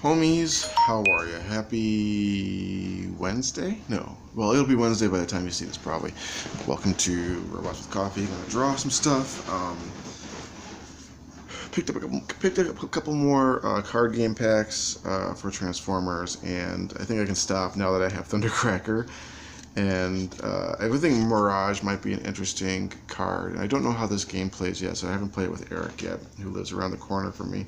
Homies, how are you? Happy Wednesday? No. Well, it'll be Wednesday by the time you see this, probably. Welcome to Robots with Coffee. Gonna draw some stuff. Picked up a couple more card game packs for Transformers, and I think I can stop now that I have Thundercracker. And I would think Mirage might be an interesting card. I don't know how this game plays yet, so I haven't played it with Eric yet, who lives around the corner from me.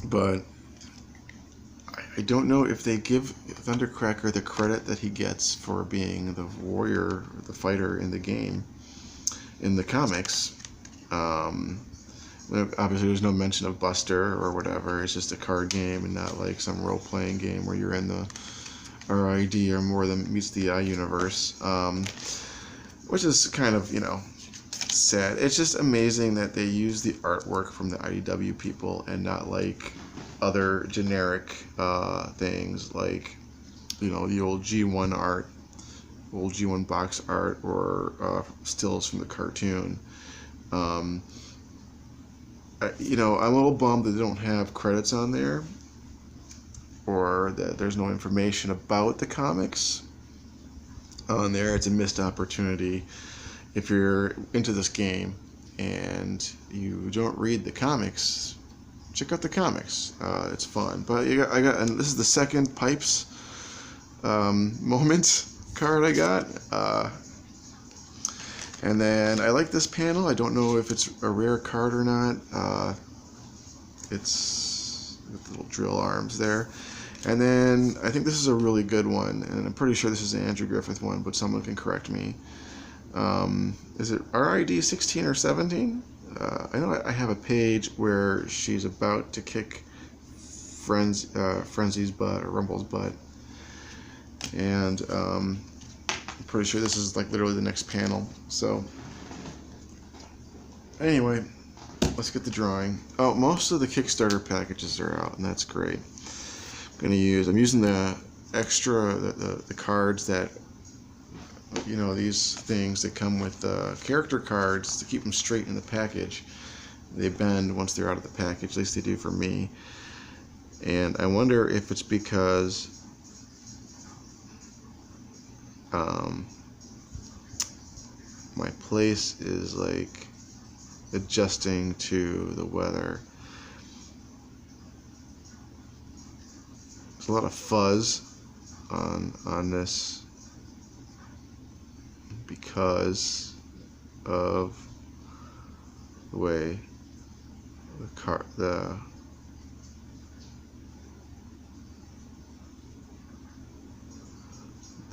But I don't know if they give Thundercracker the credit that he gets for being the warrior, the fighter in the game, in the comics. Obviously, there's no mention of Buster or whatever. It's just a card game and not like some role-playing game where you're in the RID or More Than Meets the Eye universe, which is kind of, sad. It's just amazing that they use the artwork from the IDW people and not like other generic things like, the old G1 art, old G1 box art, or stills from the cartoon. I'm a little bummed that they don't have credits on there, or that there's no information about the comics on there. It's a missed opportunity. If you're into this game and you don't read the comics, check out the comics. It's fun. But and this is the second Pipes moment card I got. And then I like this panel. I don't know if it's a rare card or not. It's with little drill arms there. And then I think this is a really good one, and I'm pretty sure this is an Andrew Griffith one, but someone can correct me. Is it RID 16 or 17? I know I have a page where she's about to kick Frenzy's butt, or Rumble's butt, and I'm pretty sure this is like literally the next panel. So anyway, let's get the drawing. Oh, most of the Kickstarter packages are out, and that's great. I'm using the extra the cards that, these things that come with character cards to keep them straight in the package. They bend once they're out of the package, at least they do for me. And I wonder if it's because my place is like adjusting to the weather. There's a lot of fuzz on this because of the way the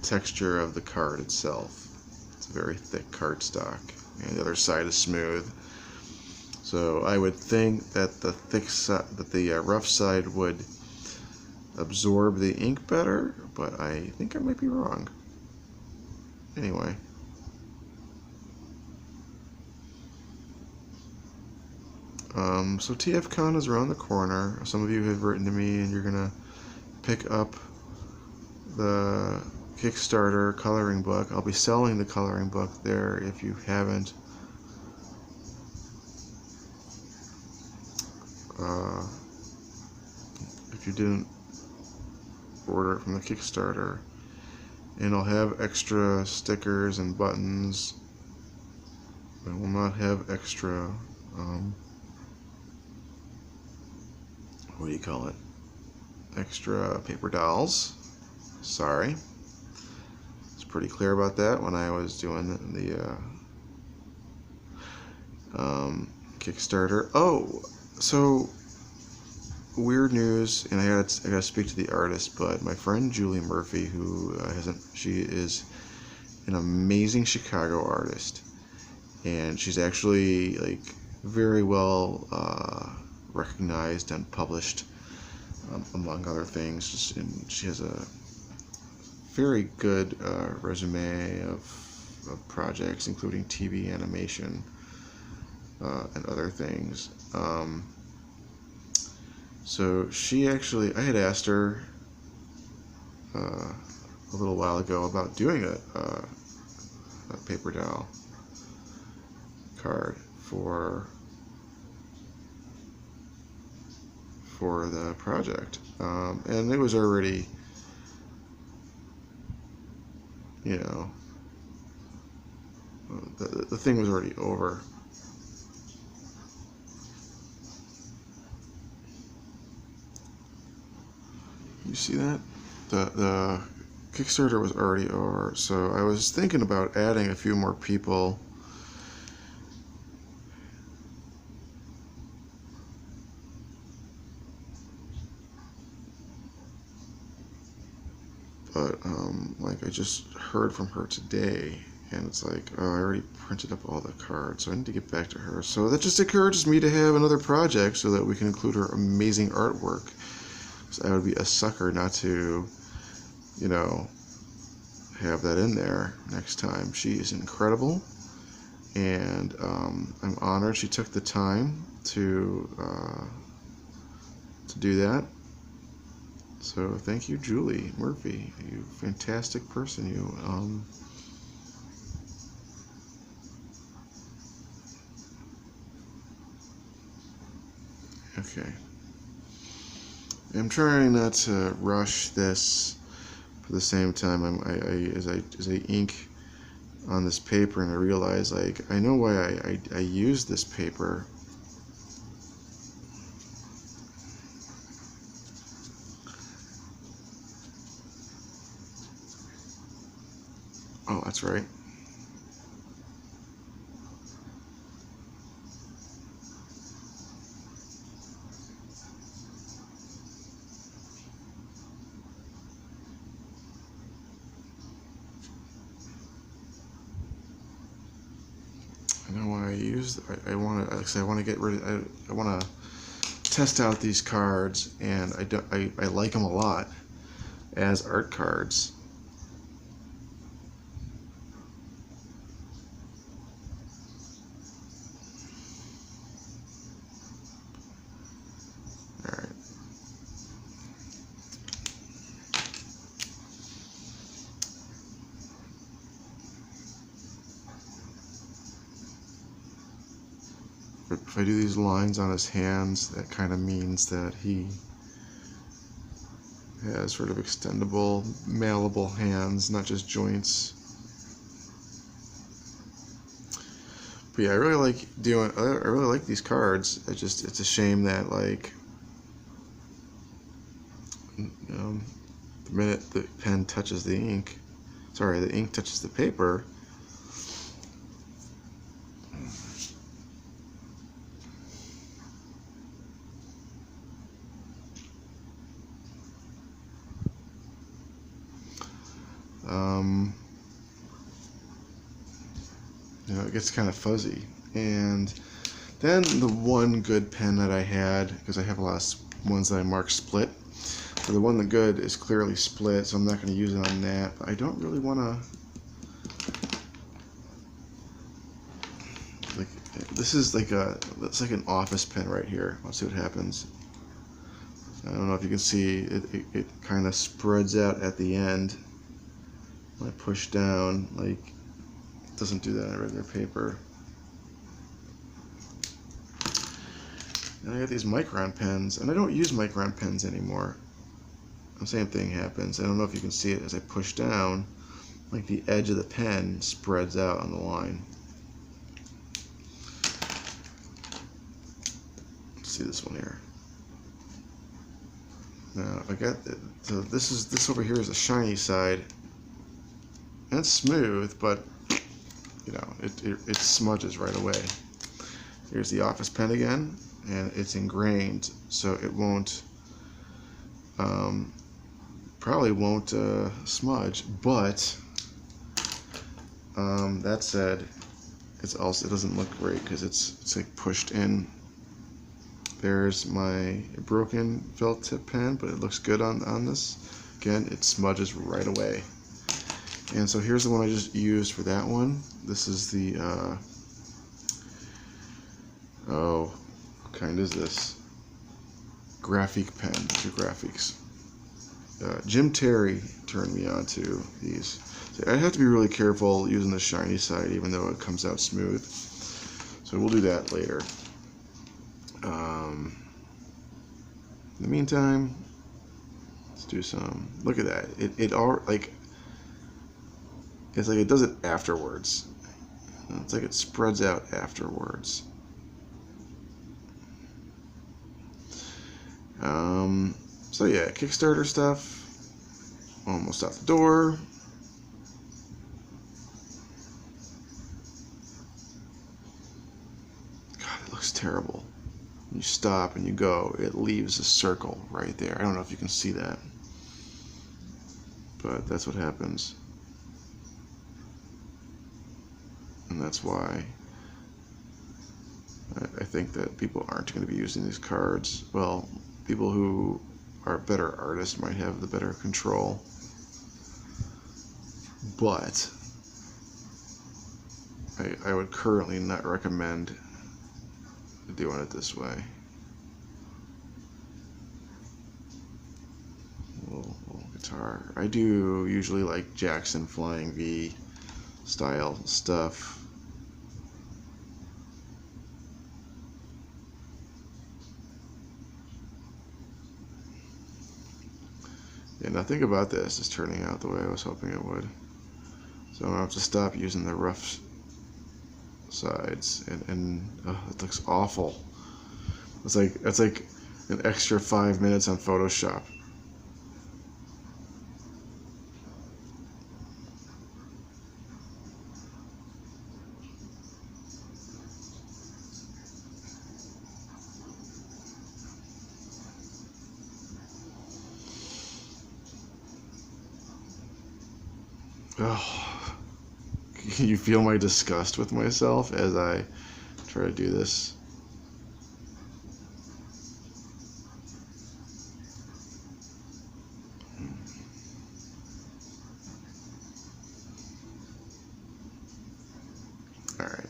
texture of the card itself. It's a very thick cardstock, and the other side is smooth. So I would think that the rough side would absorb the ink better, but I think I might be wrong. Anyway. So TFCon is around the corner. Some of you have written to me and you're gonna pick up the Kickstarter coloring book. I'll be selling the coloring book there if you haven't if you didn't order it from the Kickstarter. And I'll have extra stickers and buttons. I will not have extra what do you call it? Extra paper dolls. Sorry. It's pretty clear about that when I was doing the Kickstarter. Oh, so weird news, and I gotta speak to the artist, but my friend Julie Murphy, who she is an amazing Chicago artist, and she's actually like very well recognized and published, among other things. And she has a very good resume of projects, including TV, animation, and other things. So she actually, I had asked her a little while ago about doing a paper doll card for for the project, and it was already, you know, the thing was already over. You see that? The Kickstarter was already over, so I was thinking about adding a few more people. But like I just heard from her today, and it's like, oh, I already printed up all the cards, so I need to get back to her. So that just encourages me to have another project so that we can include her amazing artwork. So I would be a sucker not to, you know, have that in there next time. She is incredible, and I'm honored she took the time to do that. So thank you, Julie Murphy. You fantastic person. You okay. I'm trying not to rush this. At the same time, as I ink on this paper, and I realize, like, I know why I use this paper. Oh, that's right. I know why I use. I want to get rid of. I want to test out these cards, and I like them a lot as art cards. All right. But if I do these lines on his hands, that kind of means that he has sort of extendable, malleable hands, not just joints. But yeah, I really like these cards. It's a shame that, like, the minute the pen touches the ink, the ink touches the paper, it gets kind of fuzzy. And then the one good pen that I had, because I have a lot of ones that I mark split, so the one that good is clearly split, so I'm not going to use it on that. But I don't really want to, like, this is like it's like an office pen right here. Let's see what happens. I don't know if you can see, it kind of spreads out at the end. When I push down, like, it doesn't do that on regular paper. And I got these Micron pens, and I don't use Micron pens anymore. The same thing happens. I don't know if you can see it as I push down, like the edge of the pen spreads out on the line. Let's see this one here. Now I got so this over here is the shiny side. And it's smooth, but you know, it smudges right away. Here's the office pen again, and it's ingrained, so it won't, probably won't smudge. But that said, it doesn't look great because it's like pushed in. There's my broken felt tip pen, but it looks good on this. Again, it smudges right away. And so here's the one I just used for that one. This is the, what kind is this? Graphic pen, for graphics. Jim Terry turned me on to these. So I have to be really careful using the shiny side, even though it comes out smooth. So we'll do that later. In the meantime, let's do some. Look at that. It all like it's like it does it afterwards. It's like it spreads out afterwards. So yeah, Kickstarter stuff. Almost out the door. God, it looks terrible. You stop and you go, it leaves a circle right there. I don't know if you can see that, but that's what happens. And that's why I think that people aren't going to be using these cards. Well, people who are better artists might have the better control. But I would currently not recommend doing it this way. Little guitar. I do usually like Jackson Flying V style stuff. Yeah, nothing about this is turning out the way I was hoping it would. So I'm gonna have to stop using the rough sides, and it looks awful. It's like an extra 5 minutes on Photoshop. Oh, can you feel my disgust with myself as I try to do this? All right.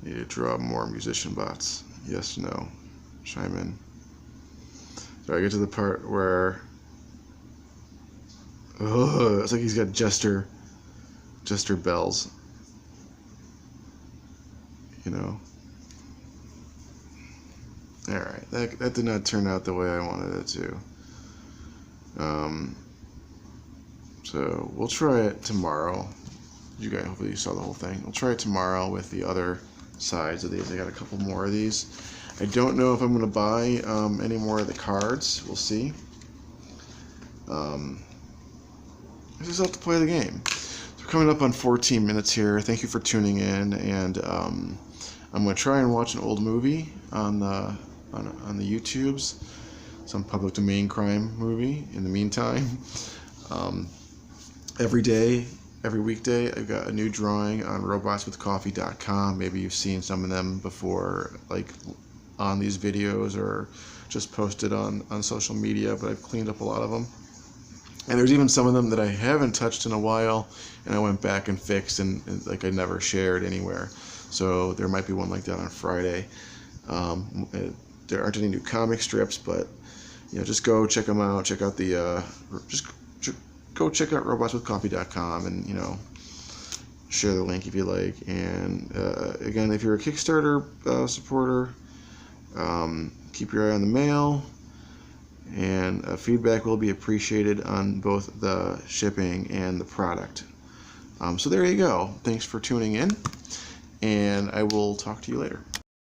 Need to draw more musician bots. Yes, no. Chime in. So I get to the part where it's like he's got jester bells. You know. Alright, that did not turn out the way I wanted it to. So we'll try it tomorrow. You guys, hopefully you saw the whole thing. We'll try it tomorrow with the other sides of these. I got a couple more of these. I don't know if I'm going to buy any more of the cards. We'll see. I just have to play the game. So we're coming up on 14 minutes here. Thank you for tuning in, and I'm going to try and watch an old movie on the YouTubes, some public domain crime movie. In the meantime, every weekday, I've got a new drawing on robotswithcoffee.com. Maybe you've seen some of them before, like on these videos or just posted on social media, but I've cleaned up a lot of them. And there's even some of them that I haven't touched in a while, and I went back and fixed, and like I never shared anywhere. So there might be one like that on Friday. There aren't any new comic strips, but just go check them out. Check out the go check out robotswithcoffee.com and share the link if you like. And again, if you're a Kickstarter supporter, keep your eye on the mail, and feedback will be appreciated on both the shipping and the product. So there you go. Thanks for tuning in, and I will talk to you later.